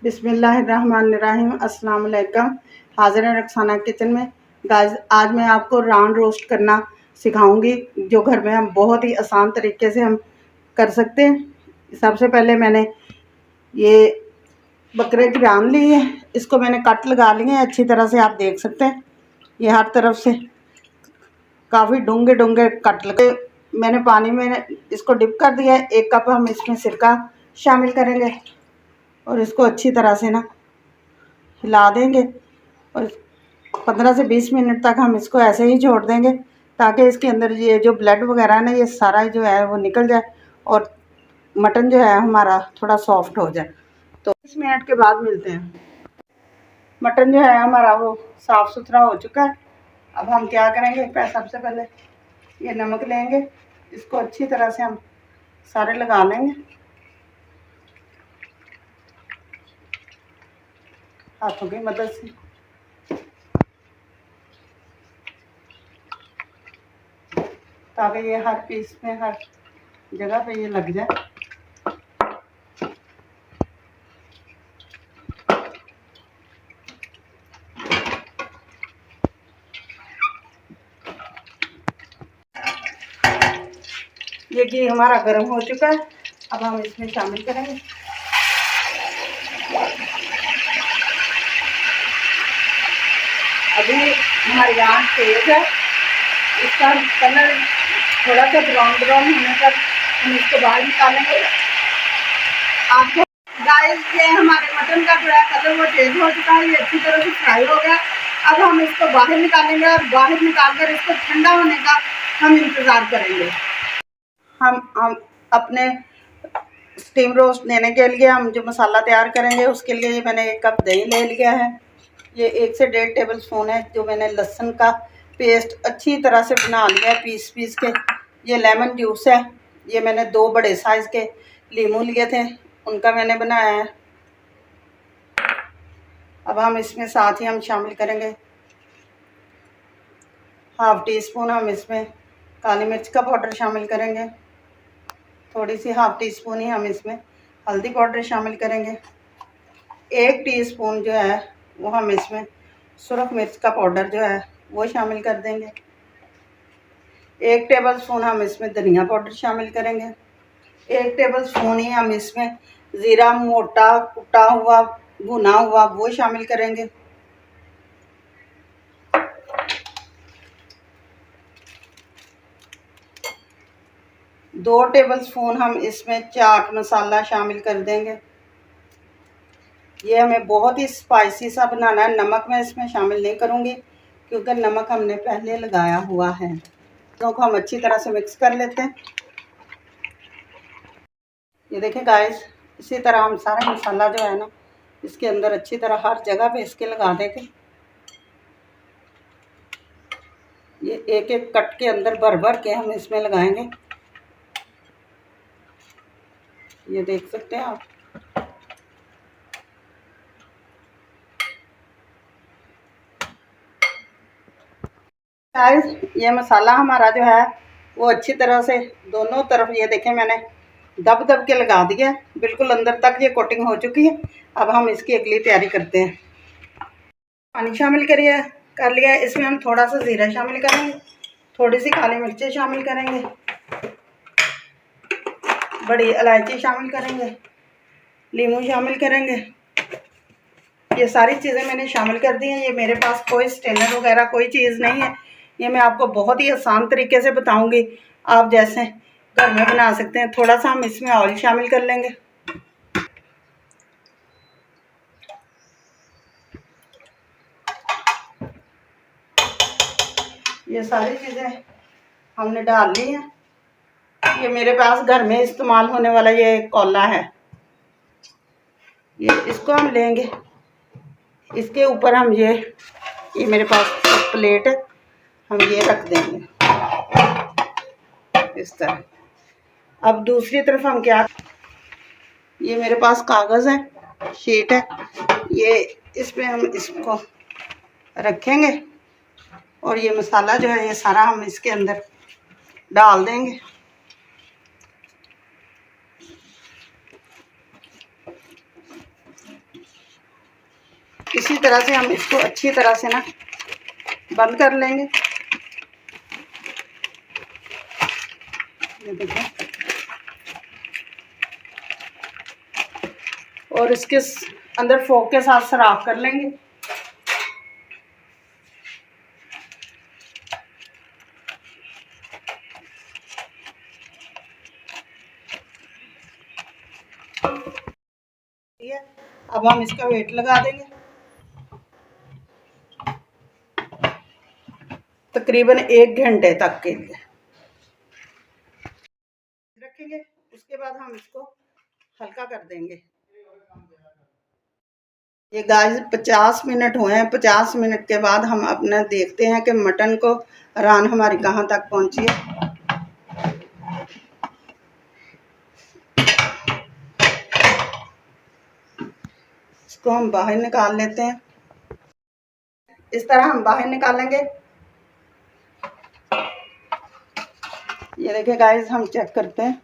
बिस्मिल्लाहिर्रहमानिर्रहीम। अस्सलाम वालेकुम। हाज़िर हैं रक्साना किचन में। गाइस, आज मैं आपको रान रोस्ट करना सिखाऊंगी, जो घर में हम बहुत ही आसान तरीके से हम कर सकते हैं। सबसे पहले मैंने ये बकरे की रान ली है, इसको मैंने कट लगा लिए हैं अच्छी तरह से। आप देख सकते हैं ये हर तरफ से काफ़ी डूंगे डूंगे कट लगे। मैंने पानी में इसको डिप कर दिया है। 1 कप हम इसमें सिरका शामिल करेंगे और इसको अच्छी तरह से ना हिला देंगे और 15 से 20 मिनट तक हम इसको ऐसे ही छोड़ देंगे, ताकि इसके अंदर ये जो ब्लड वगैरह है ना, ये सारा जो है वो निकल जाए और मटन जो है हमारा थोड़ा सॉफ्ट हो जाए। तो 20 मिनट के बाद मिलते हैं। मटन जो है हमारा वो साफ़ सुथरा हो चुका है। अब हम क्या करेंगे, सबसे पहले ये नमक लेंगे, इसको अच्छी तरह से हम सारे लगा लेंगे हाथों की मदद से। ताकि ये हर पीस में, हर जगह पे ये लग जाए। ये घी हमारा गर्म हो चुका है। अब हम इसमें शामिल करेंगे अभी हमारी आँच तेज है। इसका कलर थोड़ा सा ब्राउन ब्राउन होने तक हम इसको बाहर निकालेंगे। आपको गाइस, ये हमारे मटन का जो है कलर वो चेंज हो चुका है, ये अच्छी तरह से फ्राई हो गया। अब हम इसको बाहर निकालेंगे और बाहर निकालकर इसको ठंडा होने का हम इंतज़ार करेंगे। हम अपने स्टीम रोस्ट देने के लिए हम जो मसाला तैयार करेंगे, उसके लिए मैंने 1 कप दही ले लिया है। ये 1 से 1.5 टेबल स्पून है जो मैंने लहसुन का पेस्ट अच्छी तरह से बना लिया है पीस पीस के। ये लेमन जूस है, ये मैंने 2 बड़े साइज़ के लीमू लिए थे, उनका मैंने बनाया है। अब हम इसमें साथ ही हम शामिल करेंगे ½ टी स्पून हम इसमें काली मिर्च का पाउडर शामिल करेंगे। थोड़ी सी ½ टी स्पून ही हम इसमें हल्दी पाउडर शामिल करेंगे। 1 टीस्पून जो है वो हम इसमें सुरख मिर्च का पाउडर जो है वो शामिल कर देंगे। 1 टेबल स्पून हम इसमें धनिया पाउडर शामिल करेंगे। 1 टेबल स्पून ही हम इसमें ज़ीरा मोटा कुटा हुआ भुना हुआ वो शामिल करेंगे। 2 टेबल स्पून हम इसमें चाट मसाला शामिल कर देंगे। ये हमें बहुत ही स्पाइसी सा बनाना है। नमक मैं इसमें शामिल नहीं करूँगी क्योंकि नमक हमने पहले लगाया हुआ है। तो हम अच्छी तरह से मिक्स कर लेते हैं। ये देखें गाइस, इसी तरह हम सारा मसाला जो है ना इसके अंदर अच्छी तरह हर जगह पे इसके लगा देंगे। ये एक एक कट के अंदर भर भर के हम इसमें लगाएंगे। ये देख सकते हैं आप। गाइस, ये मसाला हमारा जो है वो अच्छी तरह से दोनों तरफ, ये देखें मैंने दब दब के लगा दिया, बिल्कुल अंदर तक ये कोटिंग हो चुकी है। अब हम इसकी अगली तैयारी करते हैं। पानी शामिल कर लिया है। इसमें हम थोड़ा सा ज़ीरा शामिल करेंगे, थोड़ी सी काली मिर्चें शामिल करेंगे, बड़ी इलायची शामिल करेंगे, लीमू शामिल करेंगे। ये सारी चीज़ें मैंने शामिल कर दी हैं। ये मेरे पास कोई स्टेनर वगैरह कोई चीज़ नहीं है। ये मैं आपको बहुत ही आसान तरीके से बताऊंगी, आप जैसे घर में बना सकते हैं। थोड़ा सा हम इसमें ऑयल शामिल कर लेंगे। ये सारी चीज़ें हमने डाल ली हैं। ये मेरे पास घर में इस्तेमाल होने वाला ये कोला है, ये इसको हम लेंगे। इसके ऊपर हम ये मेरे पास प्लेट है, हम ये रख देंगे इस तरह। अब दूसरी तरफ हम क्या, ये मेरे पास कागज़ है, शीट है, ये इस पे हम इसको रखेंगे और ये मसाला जो है ये सारा हम इसके अंदर डाल देंगे। इसी तरह से हम इसको अच्छी तरह से ना बंद कर लेंगे। ये देखिए, और इसके अंदर फोक के साथ सराख कर लेंगे। अब हम इसका वेट लगा देंगे, तकरीबन 1 घंटे तक के लिए रखेंगे। उसके बाद हम इसको हल्का कर देंगे। ये गाइस 50 मिनट हुए हैं। 50 मिनट के बाद हम अपना देखते हैं कि मटन को रान हमारी कहाँ तक पहुंची है। इसको हम बाहर निकाल लेते हैं। इस तरह हम बाहर निकालेंगे। ये देखिए गाइस, हम चेक करते हैं।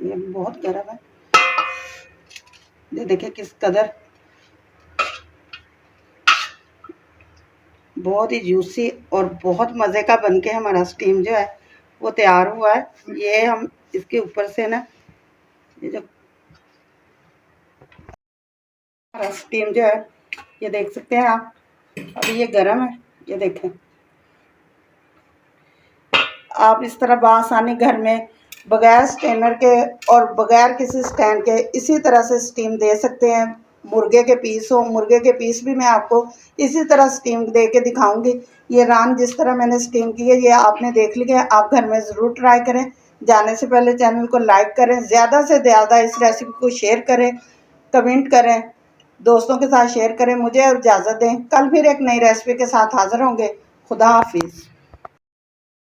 ये बहुत गर्म है। ये देखिए किस कदर बहुत ही जूसी और बहुत मज़े का बनके हमारा स्टीम जो है वो तैयार हुआ है। ये हम इसके ऊपर से ना, ये जो हमारा स्टीम जो है ये देख सकते हैं आप। अभी ये गर्म है, ये देखें। आप इस तरह बआसानी घर में बगैर स्टेनर के और बगैर किसी स्टैंड के इसी तरह से स्टीम दे सकते हैं। मुर्गे के पीस हो, मुर्गे के पीस भी मैं आपको इसी तरह स्टीम दे के दिखाऊंगी। ये रान जिस तरह मैंने स्टीम की है ये आपने देख लिया है। आप घर में ज़रूर ट्राई करें। जाने से पहले चैनल को लाइक करें, ज़्यादा से ज़्यादा इस रेसिपी को शेयर करें, कमेंट करें, दोस्तों के साथ शेयर करें। मुझे इजाज़त दें, कल फिर एक नई रेसिपी के साथ हाज़िर होंगे। खुदा हाफिज़।